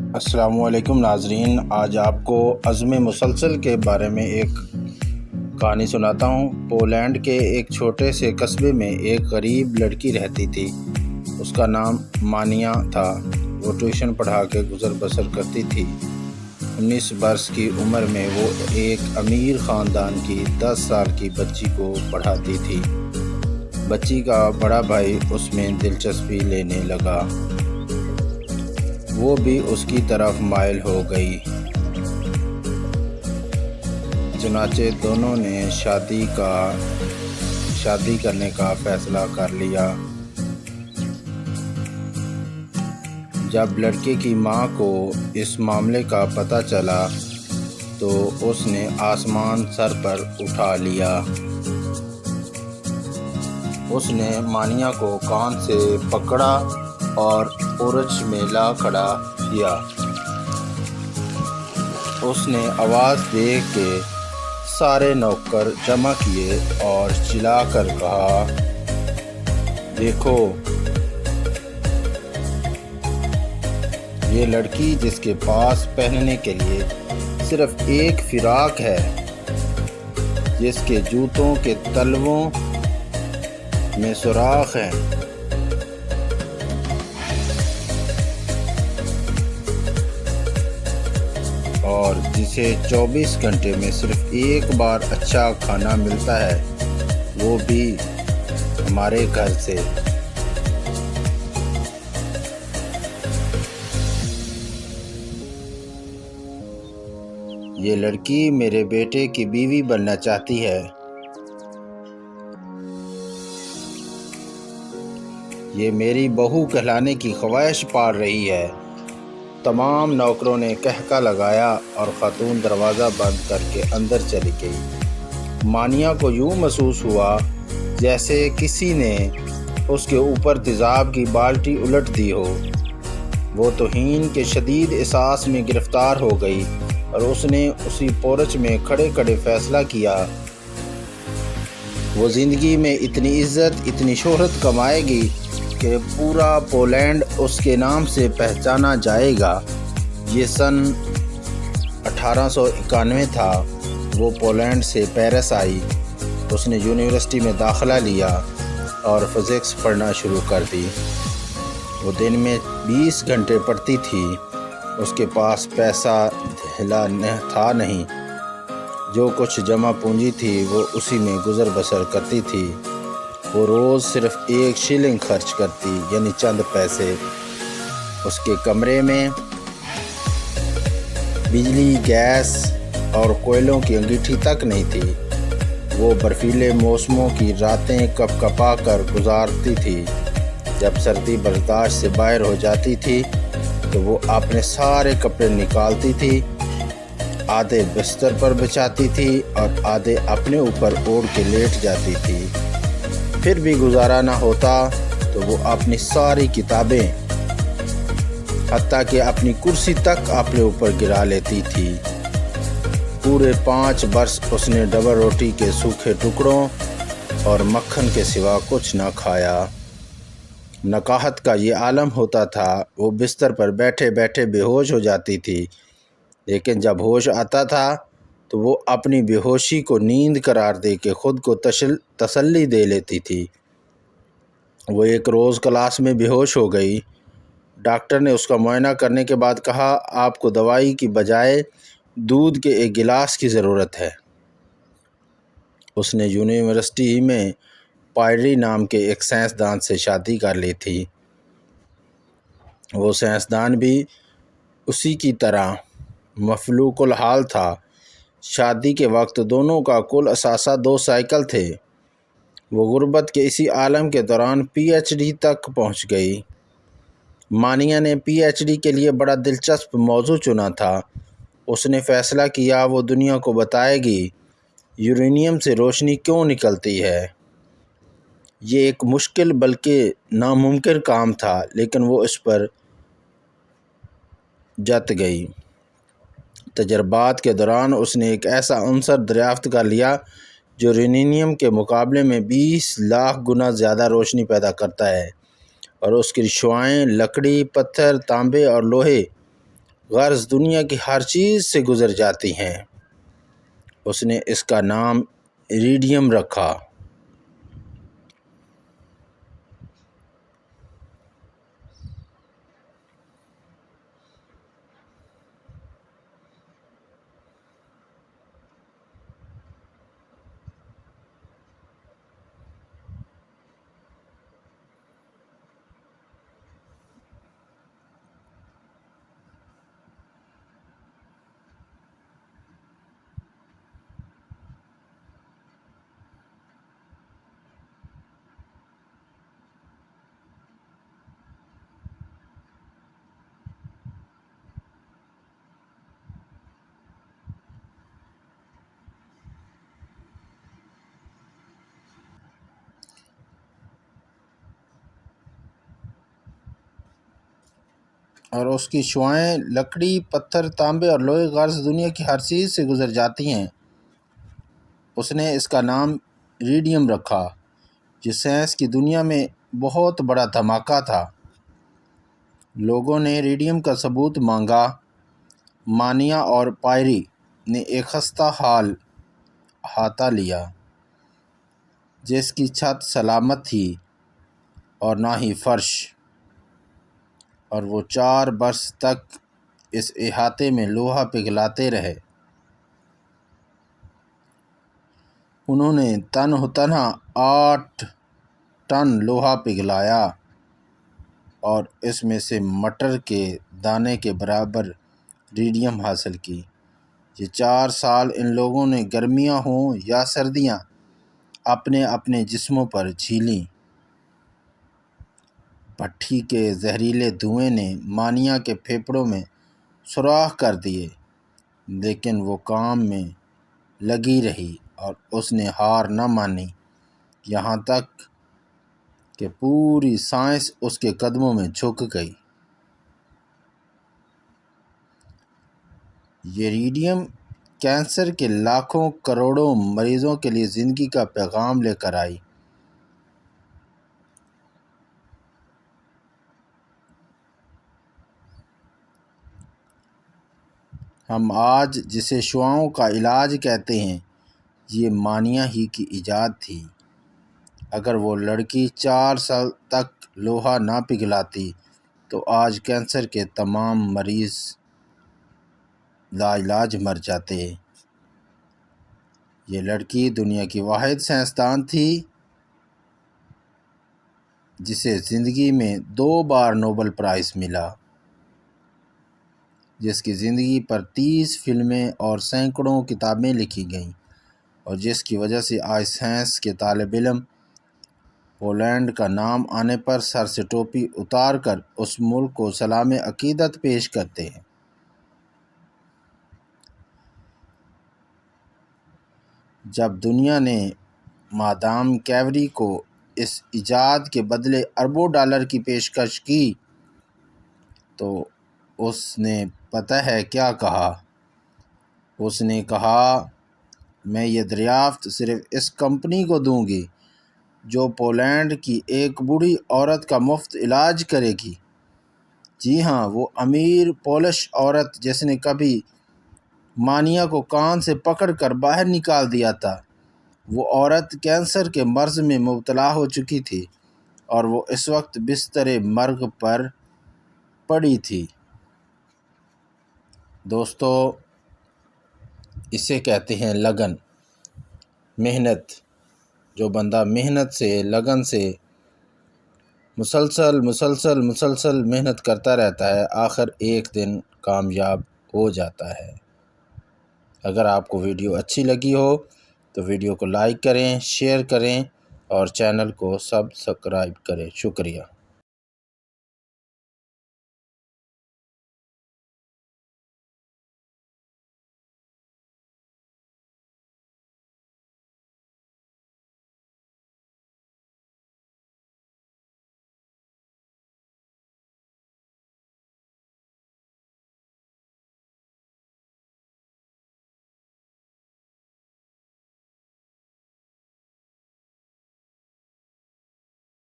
السلام علیکم ناظرین، آج آپ کو عزم مسلسل کے بارے میں ایک کہانی سناتا ہوں۔ پولینڈ کے ایک چھوٹے سے قصبے میں ایک غریب لڑکی رہتی تھی۔ اس کا نام مانیا تھا۔ وہ ٹیوشن پڑھا کے گزر بسر کرتی تھی۔ 19 برس کی عمر میں وہ ایک امیر خاندان کی 10 سال کی بچی کو پڑھاتی تھی۔ بچی کا بڑا بھائی اس میں دلچسپی لینے لگا۔ وہ بھی اس کی طرف مائل ہو گئی۔ چنانچہ دونوں نے شادی کرنے کا فیصلہ کر لیا۔ جب لڑکے کی ماں کو اس معاملے کا پتہ چلا تو اس نے آسمان سر پر اٹھا لیا۔ اس نے مانیا کو کان سے پکڑا اور اورچ میں لا کھڑا کیا۔ اس نے آواز دے کے سارے نوکر جمع کیے اور چلا کر کہا، دیکھو یہ لڑکی جس کے پاس پہننے کے لیے صرف ایک فراق ہے، جس کے جوتوں کے تلووں میں سوراخ ہیں، اور جسے 24 گھنٹے میں صرف ایک بار اچھا کھانا ملتا ہے، وہ بھی ہمارے گھر سے۔ یہ لڑکی میرے بیٹے کی بیوی بننا چاہتی ہے۔ یہ میری بہو کہلانے کی خواہش پال رہی ہے۔ تمام نوکروں نے کہکا لگایا اور خاتون دروازہ بند کر کے اندر چلی گئی۔ مانیا کو یوں محسوس ہوا جیسے کسی نے اس کے اوپر تیزاب کی بالٹی الٹ دی ہو۔ وہ توہین کے شدید احساس میں گرفتار ہو گئی اور اس نے اسی پورچ میں کھڑے کھڑے فیصلہ کیا، وہ زندگی میں اتنی عزت، اتنی شہرت کمائے گی کہ پورا پولینڈ اس کے نام سے پہچانا جائے گا۔ یہ سن 1891 تھا۔ وہ پولینڈ سے پیرس آئی۔ اس نے یونیورسٹی میں داخلہ لیا اور فزکس پڑھنا شروع کر دی۔ وہ دن میں 20 گھنٹے پڑھتی تھی۔ اس کے پاس پیسہ دھیلا تھا نہیں۔ جو کچھ جمع پونجی تھی وہ اسی میں گزر بسر کرتی تھی۔ وہ روز صرف 1 شلنگ خرچ کرتی، یعنی چند پیسے۔ اس کے کمرے میں بجلی، گیس اور کوئلوں کی انگیٹھی تک نہیں تھی۔ وہ برفیلے موسموں کی راتیں کپ کپا کر گزارتی تھی۔ جب سردی برداشت سے باہر ہو جاتی تھی تو وہ اپنے سارے کپڑے نکالتی تھی، آدھے بستر پر بچھاتی تھی اور آدھے اپنے اوپر اوڑھ کے لیٹ جاتی تھی۔ پھر بھی گزارا نہ ہوتا تو وہ اپنی ساری کتابیں، حتیٰ کہ اپنی کرسی تک اپنے اوپر گرا لیتی تھی۔ پورے 5 برس اس نے ڈبل روٹی کے سوکھے ٹکڑوں اور مکھن کے سوا کچھ نہ کھایا۔ نکاہت کا یہ عالم ہوتا تھا۔ وہ بستر پر بیٹھے بیٹھے بے ہوش ہو جاتی تھی، لیکن جب ہوش آتا تھا تو وہ اپنی بے ہوشی کو نیند قرار دے کے خود کو تسلی دے لیتی تھی۔ وہ ایک روز کلاس میں بے ہوش ہو گئی۔ ڈاکٹر نے اس کا معائنہ کرنے کے بعد کہا، آپ کو دوائی کی بجائے دودھ کے ایک گلاس کی ضرورت ہے۔ اس نے یونیورسٹی میں پائری نام کے ایک سائنسدان سے شادی کر لی تھی۔ وہ سائنسدان بھی اسی کی طرح مفلوق الحال تھا۔ شادی کے وقت دونوں کا کل اثاثہ 2 سائیکل تھے۔ وہ غربت کے اسی عالم کے دوران PhD تک پہنچ گئی۔ مانیا نے PhD کے لیے بڑا دلچسپ موضوع چنا تھا۔ اس نے فیصلہ کیا وہ دنیا کو بتائے گی یورینیم سے روشنی کیوں نکلتی ہے۔ یہ ایک مشکل بلکہ ناممکن کام تھا، لیکن وہ اس پر جت گئی۔ تجربات کے دوران اس نے ایک ایسا عنصر دریافت کر لیا جو یورینیم کے مقابلے میں 20 لاکھ گنا زیادہ روشنی پیدا کرتا ہے، اور اس کی شعاعیں لکڑی، پتھر، تانبے اور لوہے غرض دنیا کی ہر چیز سے گزر جاتی ہیں۔ اس نے اس کا نام ایریڈیم رکھا۔ اور اس کی شعاعیں لکڑی، پتھر، تانبے اور لوہے، غرض دنیا کی ہر چیز سے گزر جاتی ہیں۔ اس نے اس کا نام ایریڈیم رکھا۔ یہ سائنس کی دنیا میں بہت بڑا دھماکہ تھا۔ لوگوں نے ایریڈیم کا ثبوت مانگا۔ مانیا اور پائری نے ایک خستہ حال احاطہ لیا، جس کی چھت سلامت تھی اور نہ ہی فرش، اور وہ 4 برس تک اس احاطے میں لوہا پگھلاتے رہے۔ انہوں نے تنہا 8 ٹن لوہا پگھلایا اور اس میں سے مٹر کے دانے کے برابر ایریڈیم حاصل کی۔ یہ 4 سال ان لوگوں نے گرمیاں ہوں یا سردیاں اپنے اپنے جسموں پر جھیلیں۔ بھٹی کے زہریلے دھوئیں نے مانیا کے پھیپھڑوں میں سوراخ کر دیے، لیکن وہ کام میں لگی رہی اور اس نے ہار نہ مانی، یہاں تک کہ پوری سائنس اس کے قدموں میں جھک گئی۔ یہ ایریڈیم کینسر کے لاکھوں کروڑوں مریضوں کے لیے زندگی کا پیغام لے کر آئی۔ ہم آج جسے شعاعوں کا علاج کہتے ہیں، یہ مانیا ہی کی ایجاد تھی۔ اگر وہ لڑکی 4 سال تک لوہا نہ پگھلاتی تو آج کینسر کے تمام مریض لاعلاج مر جاتے۔ یہ لڑکی دنیا کی واحد سائنسدان تھی جسے زندگی میں 2 بار نوبل پرائز ملا، جس کی زندگی پر 30 فلمیں اور سینکڑوں کتابیں لکھی گئیں، اور جس کی وجہ سے آج سائنس کے طالب علم پولینڈ کا نام آنے پر سر سے ٹوپی اتار کر اس ملک کو سلام عقیدت پیش کرتے ہیں۔ جب دنیا نے مادام کیوری کو اس ایجاد کے بدلے اربوں ڈالر کی پیشکش کی تو اس نے پتہ ہے کیا کہا؟ اس نے کہا، میں یہ دریافت صرف اس کمپنی کو دوں گی جو پولینڈ کی ایک بوڑھی عورت کا مفت علاج کرے گی۔ جی ہاں، وہ امیر پولش عورت جس نے کبھی مانیا کو کان سے پکڑ کر باہر نکال دیا تھا، وہ عورت کینسر کے مرض میں مبتلا ہو چکی تھی اور وہ اس وقت بستر مرگ پر پڑی تھی۔ دوستو، اسے کہتے ہیں لگن، محنت۔ جو بندہ محنت سے، لگن سے مسلسل محنت کرتا رہتا ہے، آخر ایک دن کامیاب ہو جاتا ہے۔ اگر آپ کو ویڈیو اچھی لگی ہو تو ویڈیو کو لائک کریں، شیئر کریں اور چینل کو سبسکرائب کریں۔ شکریہ۔